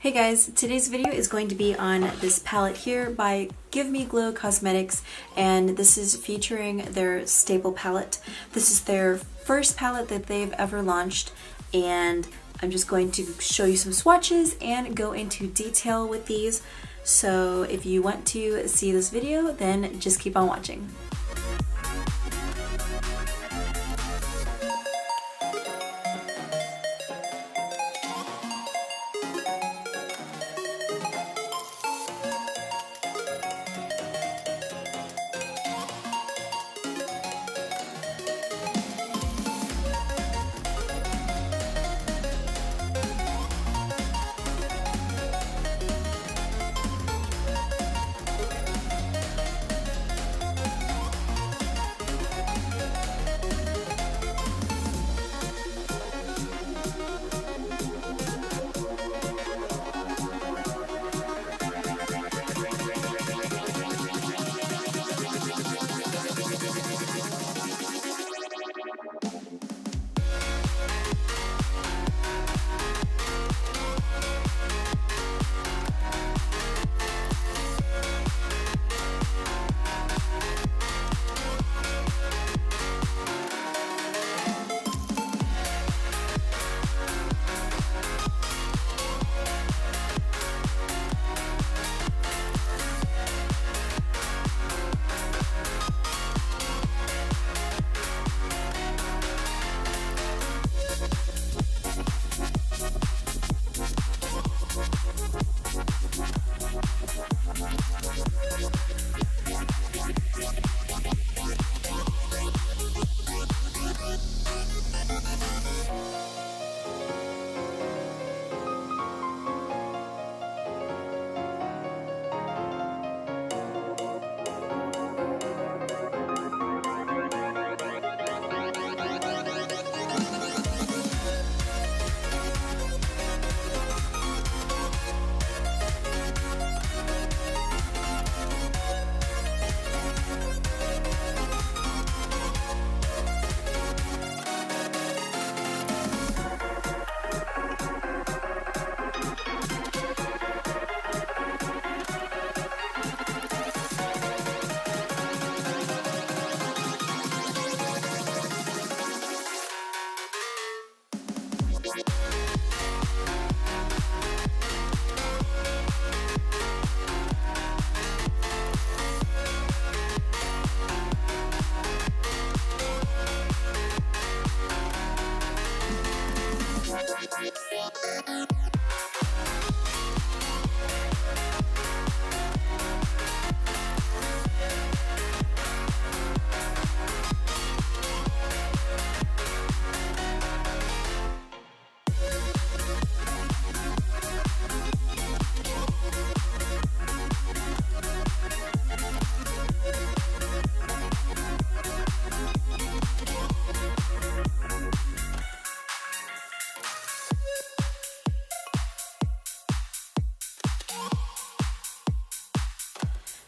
Hey guys, today's video is going to be on this palette here by Give Me Glow Cosmetics, and this is featuring their staple palette. This is their first palette that they've ever launched, and I'm just going to show you some swatches and go into detail with these. So if you want to see this video, then just keep on watching.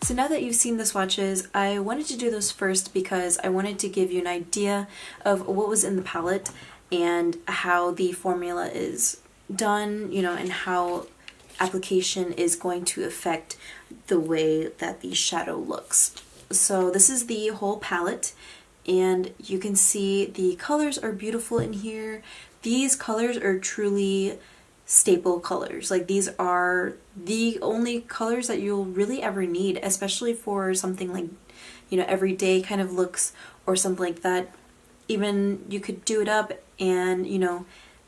So now that you've seen the swatches, I wanted to do those first because I wanted to give you an idea of what was in the palette and how the formula is done, and how application is going to affect the way that the shadow looks. So this is the whole palette, and you can see the colors are beautiful in here. These colors are truly staple colors. Like, these are the only colors that you'll really ever need, especially for something like, everyday kind of looks or something like that. Even you could do it up and,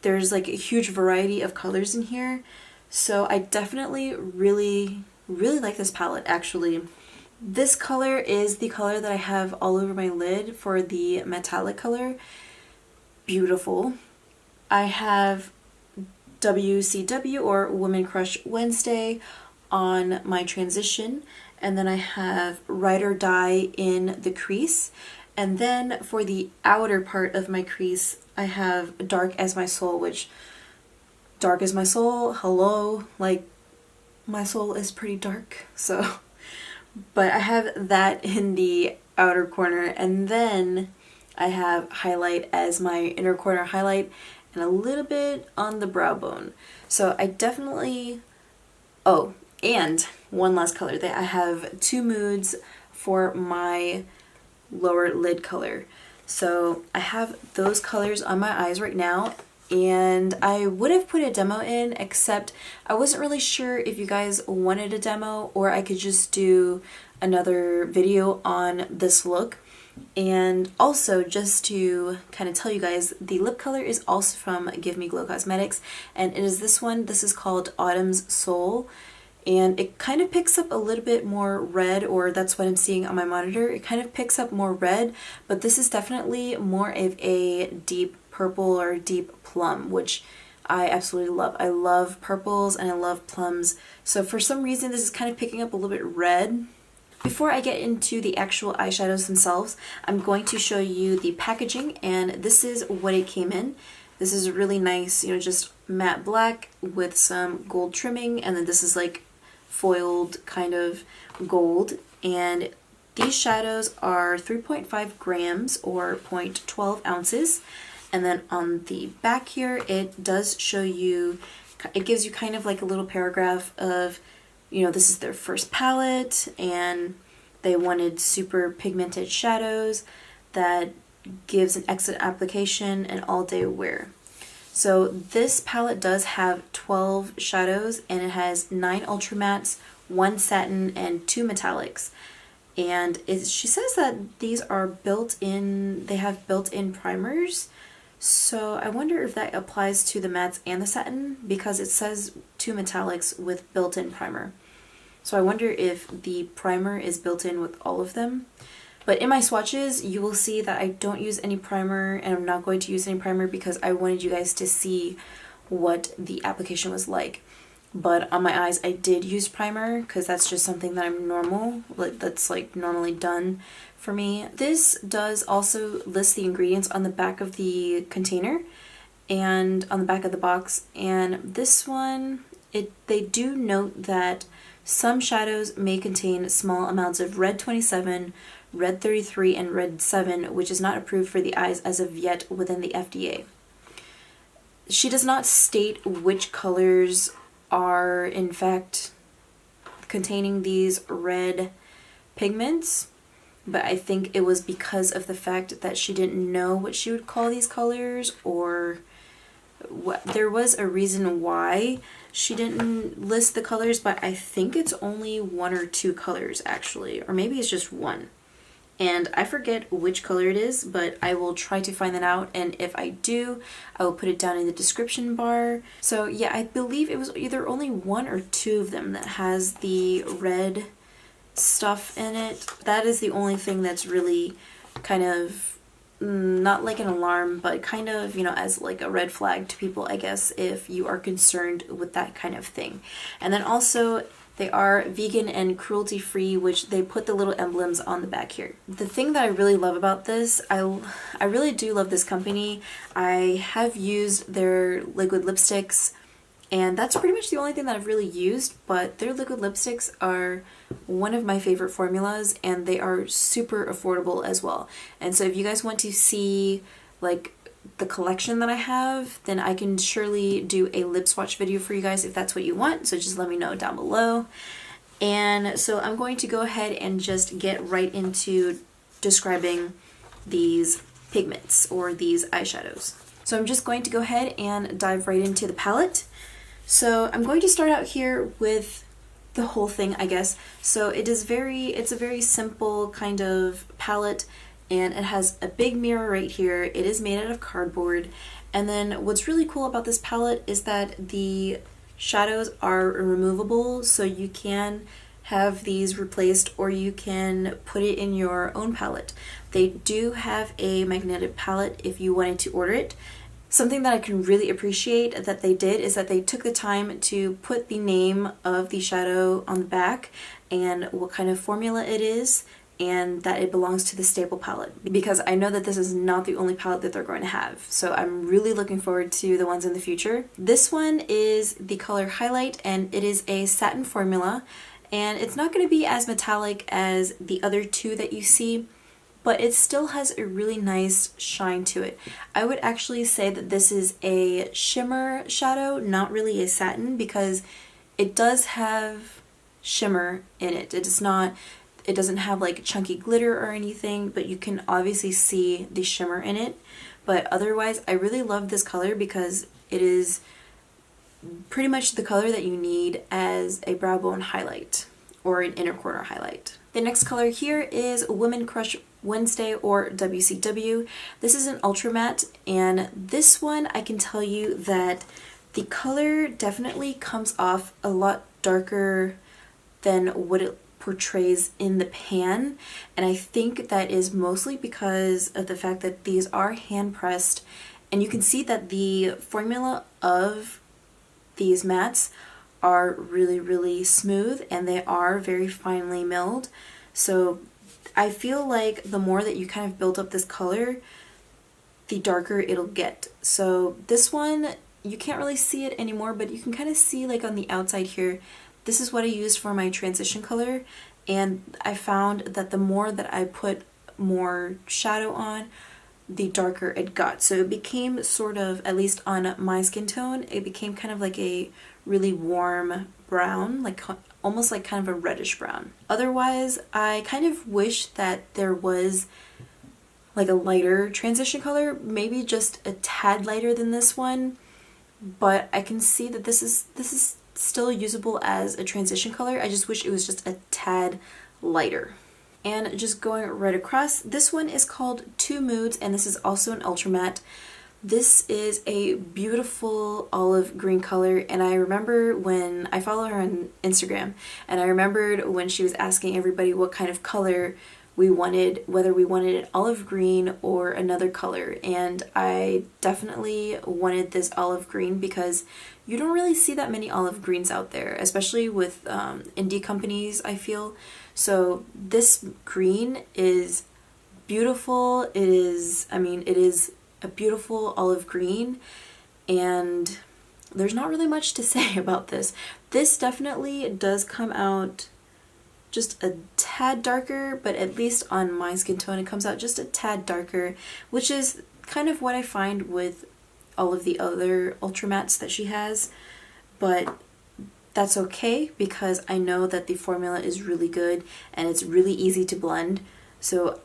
there's like a huge variety of colors in here. So I definitely really like this palette actually. This color is the color that I have all over my lid for the metallic color. Beautiful. I have WCW or Women Crush Wednesday on my transition, and then I have Ride or Die in the crease, and then for the outer part of my crease I have Dark as My Soul, which, dark as my soul, hello, like, my soul is pretty dark, so, but I have that in the outer corner, and then I have highlight as my inner corner highlight and a little bit on the brow bone. So I definitely Oh, and one last color. I have two moods for my lower lid color. So I have those colors on my eyes right now, and I would have put a demo in, except I wasn't really sure if you guys wanted a demo or I could just do another video on this look. And also, just to kind of tell you guys, the lip color is also from Give Me Glow Cosmetics, and it is this one. This is called Autumn's Soul, and it kind of picks up a little bit more red, or that's what I'm seeing on my monitor. It kind of picks up more red, but this is definitely more of a deep purple or deep plum, which I absolutely love. I love purples and I love plums, so for some reason this is kind of picking up a little bit red. Before I get into the actual eyeshadows themselves, I'm going to show you the packaging, and this is what it came in. This is really nice, you know, just matte black with some gold trimming, and then this is like foiled kind of gold. And these shadows are 3.5 grams or 0.12 ounces. And then on the back here, it does show you, it gives you kind of like a little paragraph of, you know, this is their first palette and they wanted super pigmented shadows that gives an excellent application and all day wear. So this palette does have 12 shadows, and it has 9 ultra mattes, 1 satin, and 2 metallics. And she says that these are built-in, they have built-in primers. So I wonder if that applies to the mattes and the satin, because it says 2 metallics with built-in primer. So I wonder if the primer is built in with all of them. But in my swatches, you will see that I don't use any primer, and I'm not going to use any primer because I wanted you guys to see what the application was like. But on my eyes, I did use primer because that's just something that that's like normally done for me. This does also list the ingredients on the back of the container and on the back of the box. And this one, they do note that some shadows may contain small amounts of red 27, red 33, and red 7, which is not approved for the eyes as of yet within the FDA. She does not state which colors are in fact containing these red pigments, but I think it was because of the fact that she didn't know what she would call these colors, or there was a reason why she didn't list the colors, but I think it's only 1 or 2 colors actually, or maybe it's just 1. And I forget which color it is, but I will try to find that out, and if I do, I will put it down in the description bar. So yeah, I believe it was either only 1 or 2 of them that has the red stuff in it. That is the only thing that's really kind of not like an alarm, but kind of, you know, as like a red flag to people, I guess, if you are concerned with that kind of thing. And then also, they are vegan and cruelty free, which they put the little emblems on the back here. The thing that I really love about this, I really do love this company. I have used their liquid lipsticks, and that's pretty much the only thing that I've really used, but their liquid lipsticks are one of my favorite formulas, and they are super affordable as well. And so if you guys want to see like the collection that I have, then I can surely do a lip swatch video for you guys if that's what you want, so just let me know down below. And so I'm going to go ahead and just get right into describing these pigments or these eyeshadows. So I'm just going to go ahead and dive right into the palette. So I'm going to start out here with the whole thing, I guess. So it's a very simple kind of palette, and it has a big mirror right here. It is made out of cardboard. And then what's really cool about this palette is that the shadows are removable, so you can have these replaced or you can put it in your own palette. They do have a magnetic palette if you wanted to order it. Something that I can really appreciate that they did is that they took the time to put the name of the shadow on the back and what kind of formula it is, and that it belongs to the staple palette, because I know that this is not the only palette that they're going to have. So I'm really looking forward to the ones in the future. This one is the color Highlight, and it is a satin formula, and it's not going to be as metallic as the other two that you see, but it still has a really nice shine to it. I would actually say that this is a shimmer shadow, not really a satin, because it does have shimmer in it. It doesn't have like chunky glitter or anything, but you can obviously see the shimmer in it. But otherwise, I really love this color because it is pretty much the color that you need as a brow bone highlight or an inner corner highlight. The next color here is Women Crush Wednesday, or WCW. This is an ultra matte, and this one I can tell you that the color definitely comes off a lot darker than what it portrays in the pan, and I think that is mostly because of the fact that these are hand pressed, and you can see that the formula of these mattes are really, really smooth, and they are very finely milled. So I feel like the more that you kind of build up this color, the darker it'll get. So this one, you can't really see it anymore, but you can kind of see like on the outside here, this is what I used for my transition color, and I found that the more that I put more shadow on, the darker it got. So it became sort of, at least on my skin tone, it became kind of like a really warm brown, like almost like kind of a reddish brown. Otherwise, I kind of wish that there was like a lighter transition color, maybe just a tad lighter than this one, but I can see that this is still usable as a transition color. I just wish it was just a tad lighter. And just going right across, this one is called Two Moods, and this is also an ultra matte. This is a beautiful olive green color, and I remember when I follow her on Instagram, and I remembered when she was asking everybody what kind of color we wanted, whether we wanted an olive green or another color, and I definitely wanted this olive green because you don't really see that many olive greens out there, especially with indie companies, I feel. So this green is beautiful. It is a beautiful olive green, and there's not really much to say about this. This definitely does come out just a tad darker, but at least on my skin tone it comes out just a tad darker, which is kind of what I find with all of the other ultra mattes that she has, but that's okay because I know that the formula is really good and it's really easy to blend. So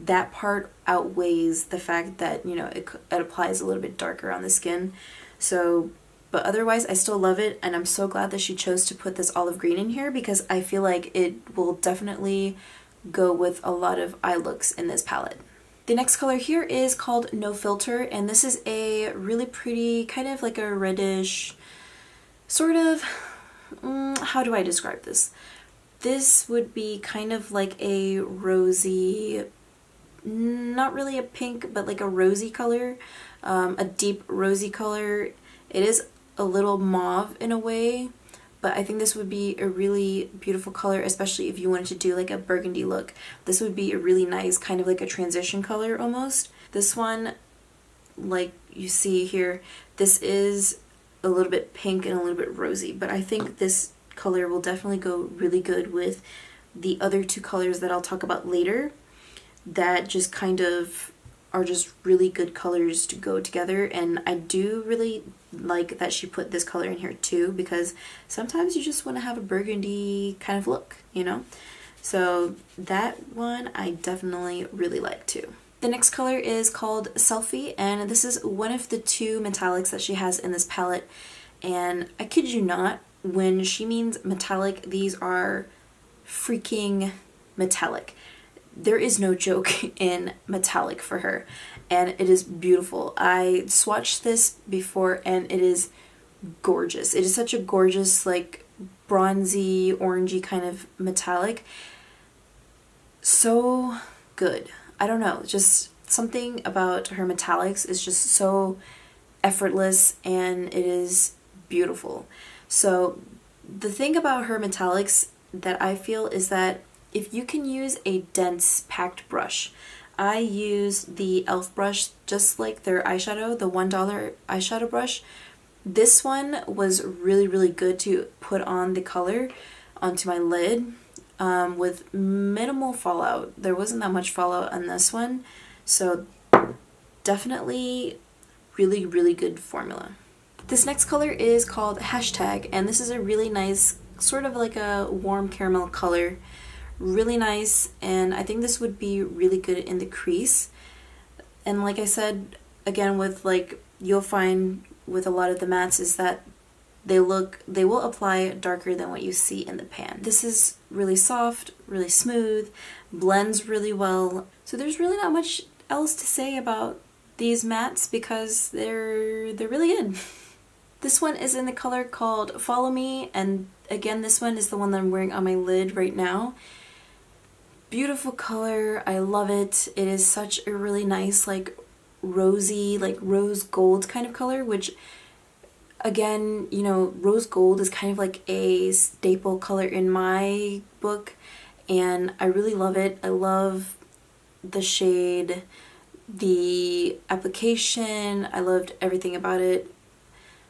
that part outweighs the fact that, you know, it applies a little bit darker on the skin. So, but otherwise I still love it, and I'm so glad that she chose to put this olive green in here because I feel like it will definitely go with a lot of eye looks in this palette. The next color here is called No Filter, and this is a really pretty, kind of like a reddish, sort of, how do I describe this? This would be kind of like a rosy, not really a pink, but like a rosy color, a deep rosy color. It is a little mauve in a way, but I think this would be a really beautiful color, especially if you wanted to do like a burgundy look. This would be a really nice kind of like a transition color almost. This one, like you see here, this is a little bit pink and a little bit rosy, but I think this color will definitely go really good with the other two colors that I'll talk about later that just kind of are just really good colors to go together. And I do really like that she put this color in here too, because sometimes you just want to have a burgundy kind of look, you know? So that one I definitely really like too. The next color is called Selfie, and this is one of the two metallics that she has in this palette. And I kid you not, when she means metallic, these are freaking metallic. There is no joke in metallic for her, and it is beautiful. I swatched this before and it is gorgeous. It is such a gorgeous, like bronzy, orangey kind of metallic. So good. I don't know, just something about her metallics is just so effortless and it is beautiful. So the thing about her metallics that I feel is that if you can use a dense packed brush, I use the e.l.f. brush, just like their eyeshadow, the $1 eyeshadow brush. This one was really, really good to put on the color onto my lid with minimal fallout. There wasn't that much fallout on this one, so definitely really, really good formula. This next color is called Hashtag, and this is a really nice, sort of like a warm caramel color. Really nice, and I think this would be really good in the crease. And like I said, again, with like, you'll find with a lot of the mattes is that they will apply darker than what you see in the pan. This is really soft, really smooth, blends really well. So there's really not much else to say about these mattes because they're really good. This one is in the color called Follow Me, and again, this one is the one that I'm wearing on my lid right now. Beautiful color, I love it. It is such a really nice, like rosy, like rose gold kind of color, which again, you know, rose gold is kind of like a staple color in my book, and I really love it. I love the shade, the application, I loved everything about it.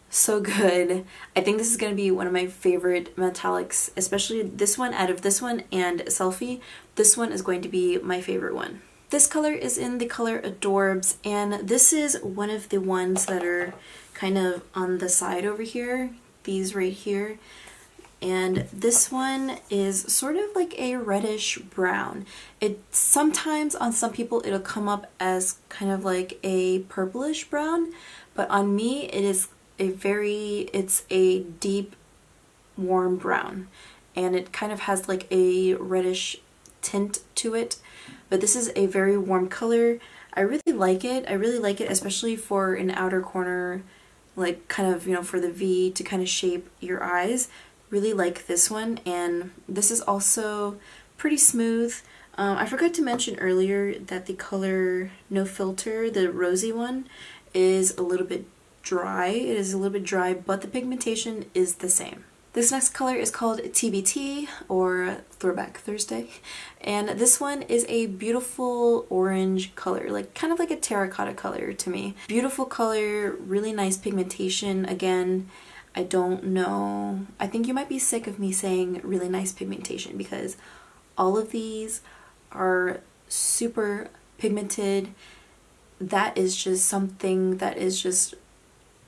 So good. I think this is going to be one of my favorite metallics, especially this one. Out of this one and Selfie, this one is going to be my favorite one. This color is in the color Adorbs, and this is one of the ones that are kind of on the side over here, these right here. And this one is sort of like a reddish brown. It sometimes on some people it'll come up as kind of like a purplish brown, but on me it is it's a deep warm brown, and it kind of has like a reddish tint to it, but this is a very warm color. I really like it. I really like it, especially for an outer corner, like kind of, you know, for the V to kind of shape your eyes. Really like this one, and this is also pretty smooth. I forgot to mention earlier that the color No Filter, the rosy one, is a little bit dry. It is a little bit dry, but the pigmentation is the same. This next color is called TBT, or Throwback Thursday, and this one is a beautiful orange color, like kind of like a terracotta color to me. Beautiful color, really nice pigmentation. Again, I don't know, I think you might be sick of me saying really nice pigmentation because all of these are super pigmented. That is just something that is just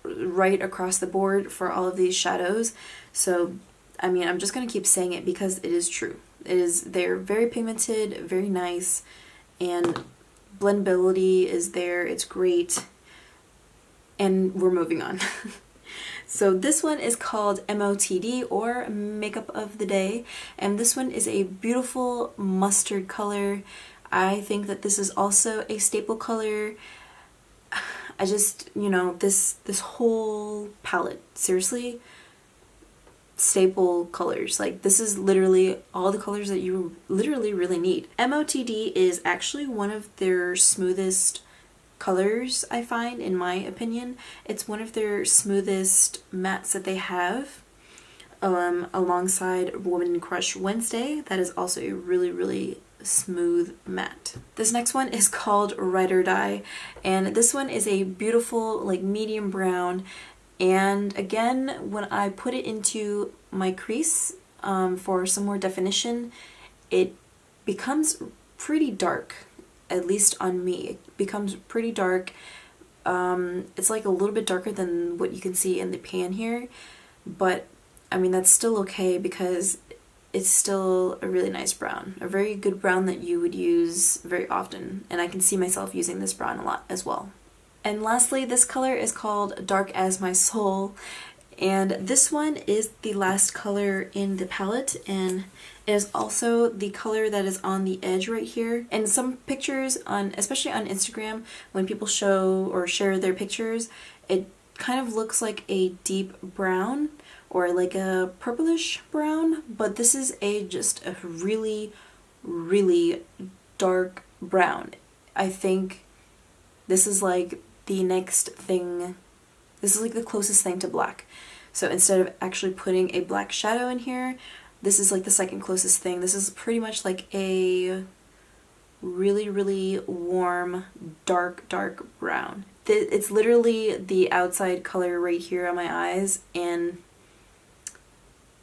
right across the board for all of these shadows. So I mean, I'm just gonna keep saying it because it is true. They're very pigmented, very nice, and blendability is there. It's great, and we're moving on. So this one is called MOTD, or Makeup of the Day, and this one is a beautiful mustard color. I think that this is also a staple color. I just, you know, this whole palette, seriously, staple colors. Like, this is literally all the colors that you literally really need. MOTD is actually one of their smoothest colors, I find, in my opinion. It's one of their smoothest mattes that they have, alongside Woman Crush Wednesday. That is also a really smooth matte. This next one is called Ride or Die, and this one is a beautiful like medium brown, and again, when I put it into my crease for some more definition, it becomes pretty dark. At least on me, it becomes pretty dark. It's like a little bit darker than what you can see in the pan here, but I mean that's still okay because it's still a really nice brown, a very good brown that you would use very often, and I can see myself using this brown a lot as well. And lastly, this color is called Dark as My Soul, and this one is the last color in the palette, and it is also the color that is on the edge right here. And some pictures, especially on Instagram, when people show or share their pictures, it kind of looks like a deep brown or like a purplish brown, but this is just a really dark brown. I think this is like the next thing, this is like the closest thing to black. So instead of actually putting a black shadow in here, this is like the second closest thing. This is pretty much like a really warm, dark brown. It's literally the outside color right here on my eyes, and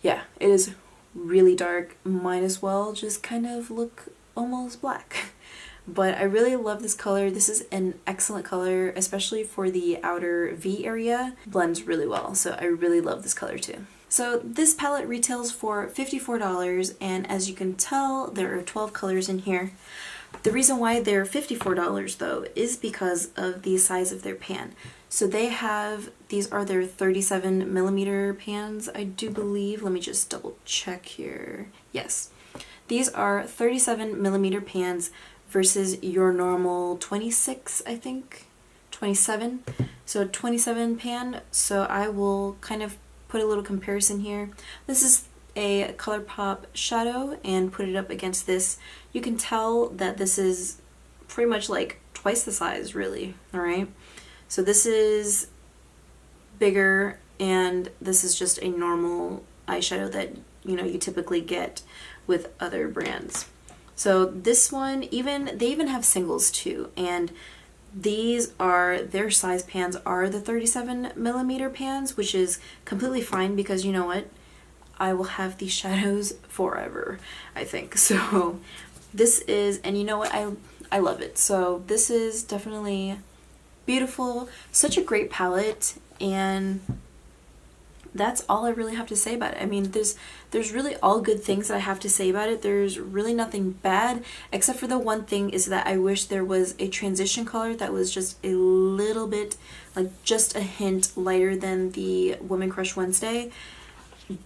yeah, it is really dark. Might as well just kind of look almost black. but I really love this color. This is an excellent color, especially for the outer V area. Blends really well, so I really love this color too. So this palette retails for $54, and as you can tell, there are 12 colors in here. The reason why they're $54 though is because of the size of their pan. So they have, these are their 37 millimeter pans, I do believe. Let me just double check here. Yes, these are 37 millimeter pans versus your normal 26, I think, 27. So 27 pan. So I will kind of put a little comparison here. This is a ColourPop shadow and put it up against this. You can tell that this is pretty much like twice the size, really. All right. So this is bigger, and this is just a normal eyeshadow that you typically get with other brands. So this one, they even have singles too, and these are their size pans are the 37 millimeter pans, which is completely fine because you know what? I will have these shadows forever, I think. So this is, and you know what? I love it. So this is definitely beautiful, such a great palette, and that's all I really have to say about it. I mean, there's really all good things that I have to say about it. There's really nothing bad, except for the one thing is that I wish there was a transition color that was just a little bit, like just a hint lighter than the Woman Crush Wednesday.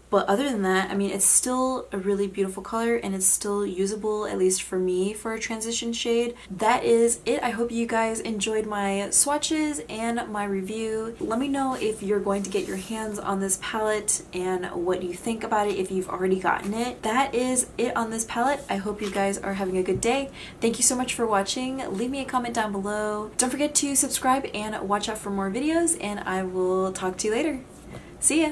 But other than that, I mean, it's still a really beautiful color, and it's still usable, at least for me, for a transition shade. That is it. I hope you guys enjoyed my swatches and my review. Let me know if you're going to get your hands on this palette and what you think about it if you've already gotten it. That is it on this palette. I hope you guys are having a good day. Thank you so much for watching. Leave me a comment down below. Don't forget to subscribe and watch out for more videos, and I will talk to you later. See ya!